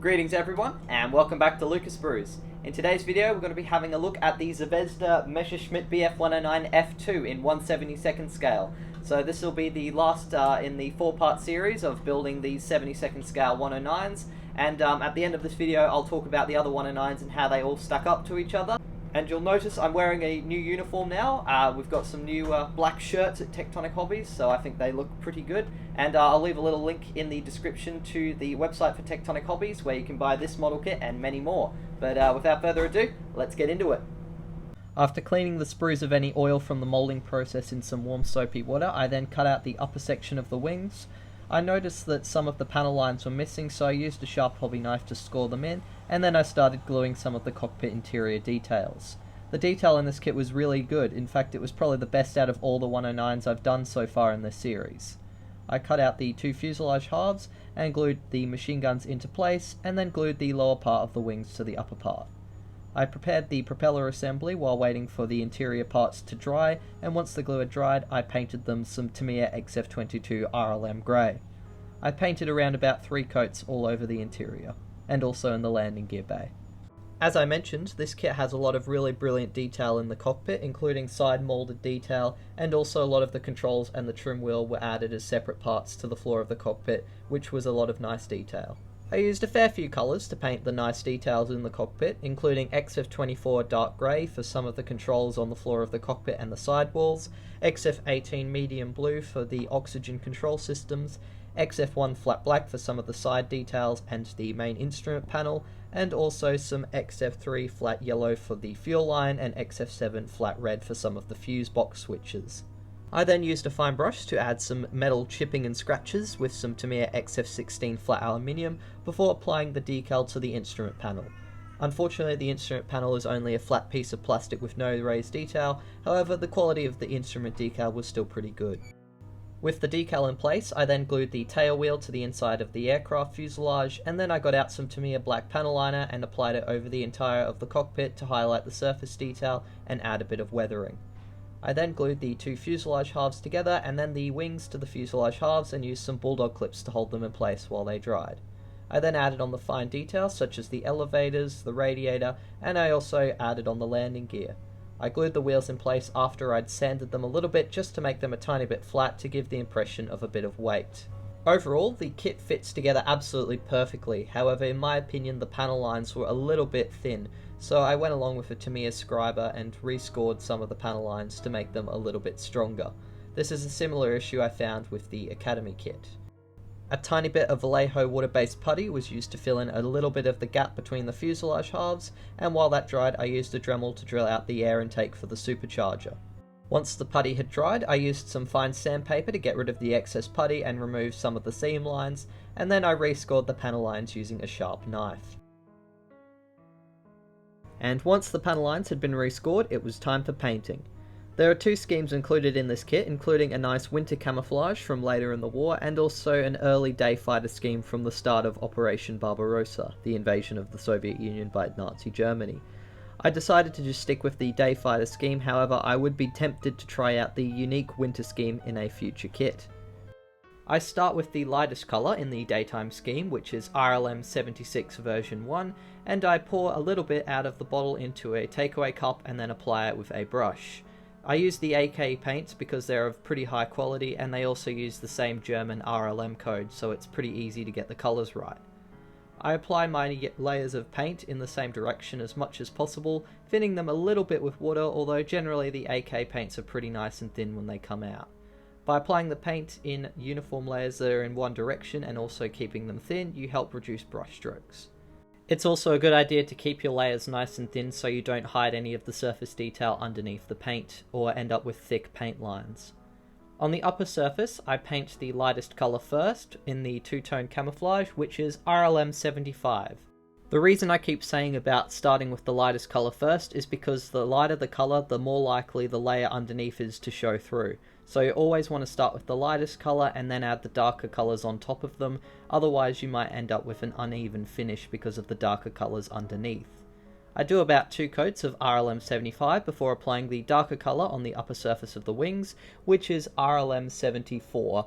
Greetings everyone, and welcome back to Lucas Brews. In today's video, we're going to be having a look at the Zvezda Bf109 F-2 in 1/72nd scale. So this will be the last in the 4-part series of building these 72nd scale 109s, and at the end of this video I'll talk about the other 109s and how they all stack up to each other. And you'll notice I'm wearing a new uniform now. We've got some new black shirts at Tectonic Hobbies, so I think they look pretty good. And I'll leave a little link in the description to the website for Tectonic Hobbies, where you can buy this model kit and many more. But without further ado, let's get into it. After cleaning the sprues of any oil from the moulding process in some warm soapy water, I then cut out the upper section of the wings. I noticed that some of the panel lines were missing, so I used a sharp hobby knife to score them in, and then I started gluing some of the cockpit interior details. The detail in this kit was really good. In fact, it was probably the best out of all the 109s I've done so far in this series. I cut out the 2 fuselage halves and glued the machine guns into place, and then glued the lower part of the wings to the upper part. I prepared the propeller assembly while waiting for the interior parts to dry, and once the glue had dried, I painted them some Tamiya XF22 RLM grey. I painted around about 3 coats all over the interior, and also in the landing gear bay. As I mentioned, this kit has a lot of really brilliant detail in the cockpit, including side moulded detail, and also a lot of the controls and the trim wheel were added as separate parts to the floor of the cockpit, which was a lot of nice detail. I used a fair few colours to paint the nice details in the cockpit, including XF24 dark grey for some of the controls on the floor of the cockpit and the sidewalls, XF18 medium blue for the oxygen control systems, XF1 flat black for some of the side details and the main instrument panel, and also some XF3 flat yellow for the fuel line and XF7 flat red for some of the fuse box switches. I then used a fine brush to add some metal chipping and scratches with some Tamiya XF16 flat aluminium before applying the decal to the instrument panel. Unfortunately, the instrument panel is only a flat piece of plastic with no raised detail, however the quality of the instrument decal was still pretty good. With the decal in place, I then glued the tail wheel to the inside of the aircraft fuselage, and then I got out some Tamiya black panel liner and applied it over the entire of the cockpit to highlight the surface detail and add a bit of weathering. I then glued the 2 fuselage halves together and then the wings to the fuselage halves and used some bulldog clips to hold them in place while they dried. I then added on the fine details such as the elevators, the radiator, and I also added on the landing gear. I glued the wheels in place after I'd sanded them a little bit just to make them a tiny bit flat to give the impression of a bit of weight. Overall, the kit fits together absolutely perfectly. However, in my opinion, the panel lines were a little bit thin, so I went along with a Tamiya scriber and rescored some of the panel lines to make them a little bit stronger. This is a similar issue I found with the Academy kit. A tiny bit of Vallejo water-based putty was used to fill in a little bit of the gap between the fuselage halves, and while that dried I used a Dremel to drill out the air intake for the supercharger. Once the putty had dried, I used some fine sandpaper to get rid of the excess putty and remove some of the seam lines, and then I rescored the panel lines using a sharp knife. And once the panel lines had been rescored, it was time for painting. There are 2 schemes included in this kit, including a nice winter camouflage from later in the war, and also an early day fighter scheme from the start of Operation Barbarossa, the invasion of the Soviet Union by Nazi Germany. I decided to just stick with the day fighter scheme, however I would be tempted to try out the unique winter scheme in a future kit. I start with the lightest colour in the daytime scheme, which is RLM 76 version 1, and I pour a little bit out of the bottle into a takeaway cup and then apply it with a brush. I use the AK paints because they're of pretty high quality, and they also use the same German RLM code, so it's pretty easy to get the colours right. I apply my layers of paint in the same direction as much as possible, thinning them a little bit with water, although generally the AK paints are pretty nice and thin when they come out. By applying the paint in uniform layers that are in one direction and also keeping them thin, you help reduce brush strokes. It's also a good idea to keep your layers nice and thin so you don't hide any of the surface detail underneath the paint or end up with thick paint lines. On the upper surface, I paint the lightest colour first in the 2-tone camouflage, which is RLM 75. The reason I keep saying about starting with the lightest colour first is because the lighter the colour, the more likely the layer underneath is to show through. So you always want to start with the lightest colour and then add the darker colours on top of them, otherwise you might end up with an uneven finish because of the darker colours underneath. I do about 2 coats of RLM 75 before applying the darker colour on the upper surface of the wings, which is RLM 74.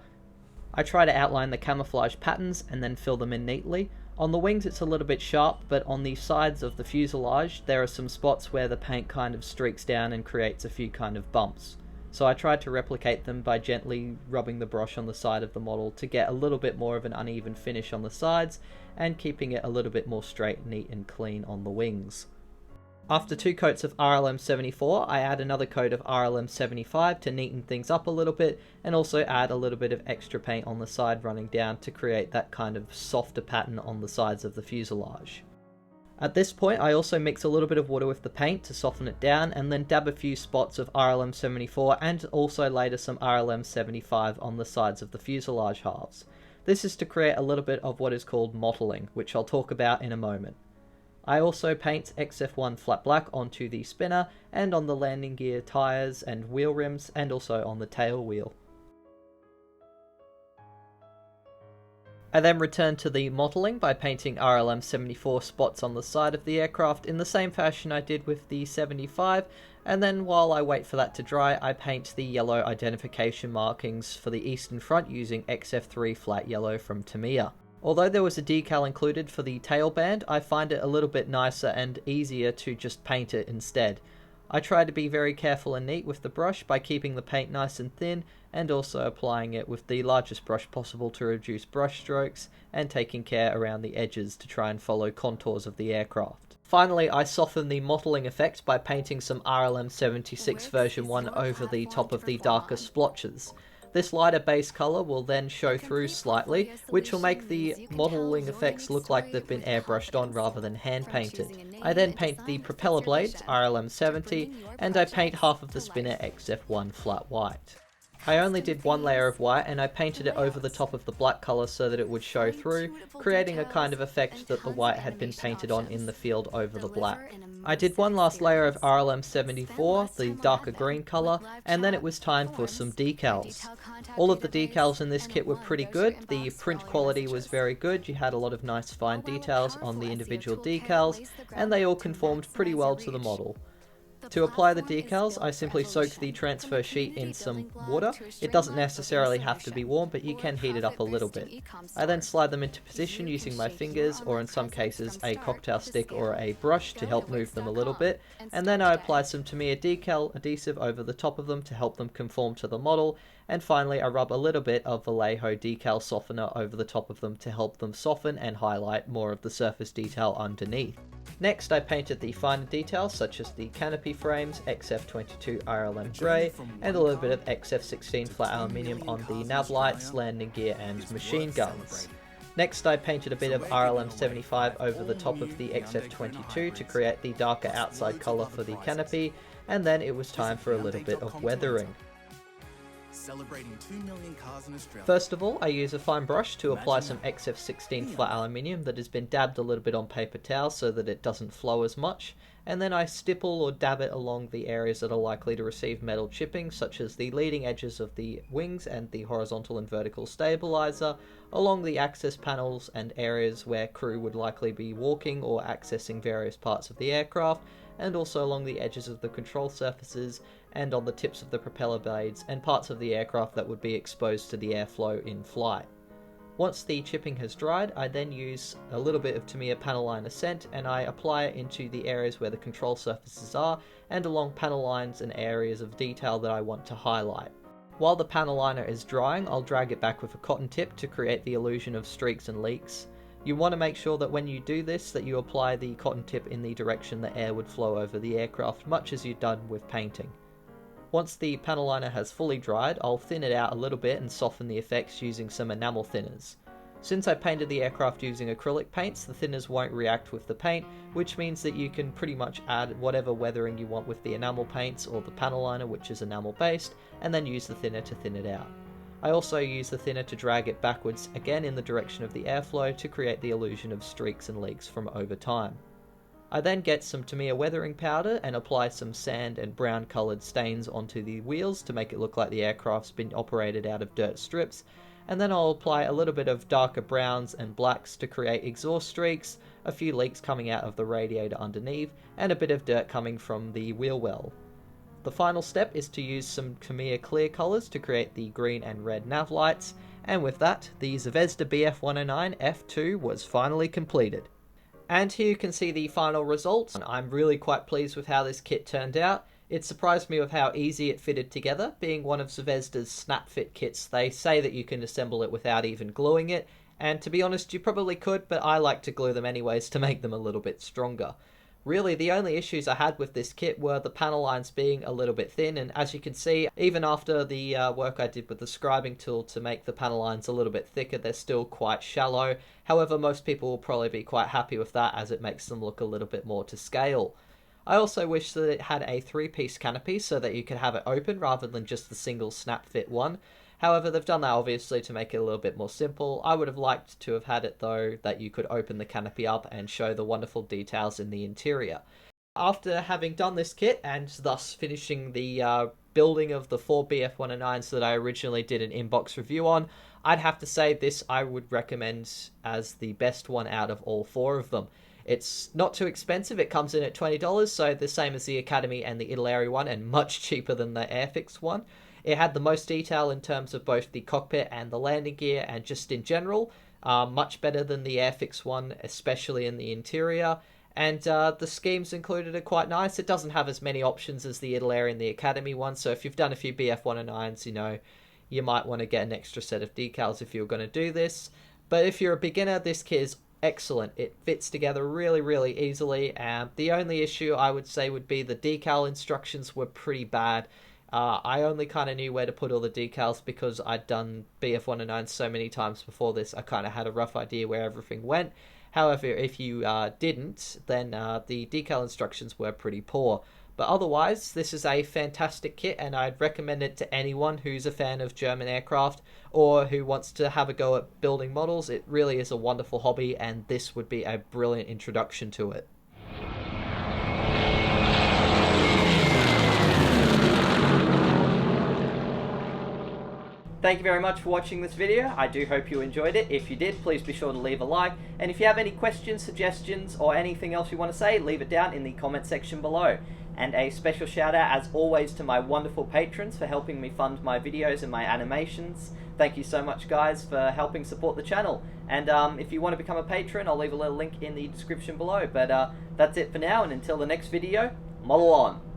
I try to outline the camouflage patterns and then fill them in neatly. On the wings it's a little bit sharp, but on the sides of the fuselage there are some spots where the paint kind of streaks down and creates a few kind of bumps. So I tried to replicate them by gently rubbing the brush on the side of the model to get a little bit more of an uneven finish on the sides and keeping it a little bit more straight, neat and clean on the wings. After 2 coats of RLM 74, I add another coat of RLM 75 to neaten things up a little bit, and also add a little bit of extra paint on the side running down to create that kind of softer pattern on the sides of the fuselage. At this point I also mix a little bit of water with the paint to soften it down, and then dab a few spots of RLM 74 and also later some RLM 75 on the sides of the fuselage halves. This is to create a little bit of what is called mottling, which I'll talk about in a moment. I also paint XF1 flat black onto the spinner and on the landing gear tyres and wheel rims, and also on the tail wheel. I then return to the mottling by painting RLM 74 spots on the side of the aircraft in the same fashion I did with the 75, and then while I wait for that to dry I paint the yellow identification markings for the eastern front using XF3 flat yellow from Tamiya. Although there was a decal included for the tail band, I find it a little bit nicer and easier to just paint it instead. I try to be very careful and neat with the brush by keeping the paint nice and thin, and also applying it with the largest brush possible to reduce brush strokes, and taking care around the edges to try and follow contours of the aircraft. Finally, I soften the mottling effect by painting some RLM 76 version 1 over the top of the darker splotches. This lighter base colour will then show through slightly, which will make the modelling effects look like they've been airbrushed on rather than hand painted. I then paint the propeller blades, RLM 70, and I paint half of the spinner XF1 flat white. I only did 1 layer of white, and I painted it over the top of the black colour so that it would show through, creating a kind of effect that the white had been painted on in the field over the black. I did 1 last layer of RLM 74, the darker green colour, and then it was time for some decals. All of the decals in this kit were pretty good. The print quality was very good, you had a lot of nice fine details on the individual decals, and they all conformed pretty well to the model. To apply the decals, I simply soak the transfer sheet in some water. It doesn't necessarily have to be warm, but you can heat it up a little bit. I then slide them into position using my fingers, or in some cases a cocktail stick or a brush to help move them a little bit, and then I apply some Tamiya decal adhesive over the top of them to help them conform to the model, and finally I rub a little bit of Vallejo decal softener over the top of them to help them soften and highlight more of the surface detail underneath. Next I painted the finer details such as the canopy frames, XF22 RLM grey, and a little bit of XF16 flat aluminium on the nav lights, landing gear and machine guns. Next I painted a bit of RLM 75 over the top of the XF22 to create the darker outside colour for the canopy, and then it was time for a little bit of weathering. Celebrating 2 million cars in Australia. First of all, I use a fine brush to apply some XF16 flat aluminium that has been dabbed a little bit on paper towel so that it doesn't flow as much, and then I stipple or dab it along the areas that are likely to receive metal chipping, such as the leading edges of the wings and the horizontal and vertical stabilizer, along the access panels and areas where crew would likely be walking or accessing various parts of the aircraft, and also along the edges of the control surfaces and on the tips of the propeller blades and parts of the aircraft that would be exposed to the airflow in flight. Once the chipping has dried, I then use a little bit of Tamiya panel liner scent and I apply it into the areas where the control surfaces are and along panel lines and areas of detail that I want to highlight. While the panel liner is drying, I'll drag it back with a cotton tip to create the illusion of streaks and leaks. You want to make sure that when you do this that you apply the cotton tip in the direction the air would flow over the aircraft, much as you've done with painting. Once the panel liner has fully dried, I'll thin it out a little bit and soften the effects using some enamel thinners. Since I painted the aircraft using acrylic paints, the thinners won't react with the paint, which means that you can pretty much add whatever weathering you want with the enamel paints or the panel liner, which is enamel based, and then use the thinner to thin it out. I also use the thinner to drag it backwards again in the direction of the airflow to create the illusion of streaks and leaks from over time. I then get some Tamiya weathering powder and apply some sand and brown coloured stains onto the wheels to make it look like the aircraft's been operated out of dirt strips, and then I'll apply a little bit of darker browns and blacks to create exhaust streaks, a few leaks coming out of the radiator underneath, and a bit of dirt coming from the wheel well. The final step is to use some Tamiya clear colours to create the green and red nav lights, And with that, the Zvezda Bf109 F-2 was finally completed. And here you can see the final results. I'm really quite pleased with how this kit turned out. It surprised me with how easy it fitted together. Being one of Zvezda's snap fit kits, they say that you can assemble it without even gluing it, and to be honest, you probably could, but I like to glue them anyways to make them a little bit stronger. Really, the only issues I had with this kit were the panel lines being a little bit thin, and as you can see, even after the work I did with the scribing tool to make the panel lines a little bit thicker, they're still quite shallow. However, most people will probably be quite happy with that as it makes them look a little bit more to scale. I also wish that it had a 3-piece canopy so that you could have it open rather than just the single snap fit one. However, they've done that obviously to make it a little bit more simple. I would have liked to have had it though that you could open the canopy up and show the wonderful details in the interior. After having done this kit and thus finishing the building of the 4 BF109s that I originally did an inbox review on, I'd have to say this I would recommend as the best one out of all 4 of them. It's not too expensive, it comes in at $20, so the same as the Academy and the Italeri one, and much cheaper than the airfix one. It had the most detail in terms of both the cockpit and the landing gear, and just in general, much better than the airfix one, especially in the interior. And the schemes included are quite nice. It doesn't have as many options as the Italeri and the Academy one, so if you've done a few BF109s, you know, you might want to get an extra set of decals if you're going to do this. But if you're a beginner, this kit is excellent. It fits together really easily, and the only issue I would say would be the decal instructions were pretty bad. I only kind of knew where to put all the decals because I'd done BF109 so many times before this. I kind of had a rough idea where everything went. However, if you didn't, then the decal instructions were pretty poor. But otherwise, this is a fantastic kit, and I'd recommend it to anyone who's a fan of German aircraft or who wants to have a go at building models. It really is a wonderful hobby, and this would be a brilliant introduction to it. Thank you very much for watching this video. I do hope you enjoyed it. If you did, please be sure to leave a like. And if you have any questions, suggestions, or anything else you want to say, leave it down in the comment section below. And a special shout out, as always, to my wonderful patrons for helping me fund my videos and my animations. Thank you so much, guys, for helping support the channel. And if you want to become a patron, I'll leave a little link in the description below. But that's it for now, and until the next video, model on!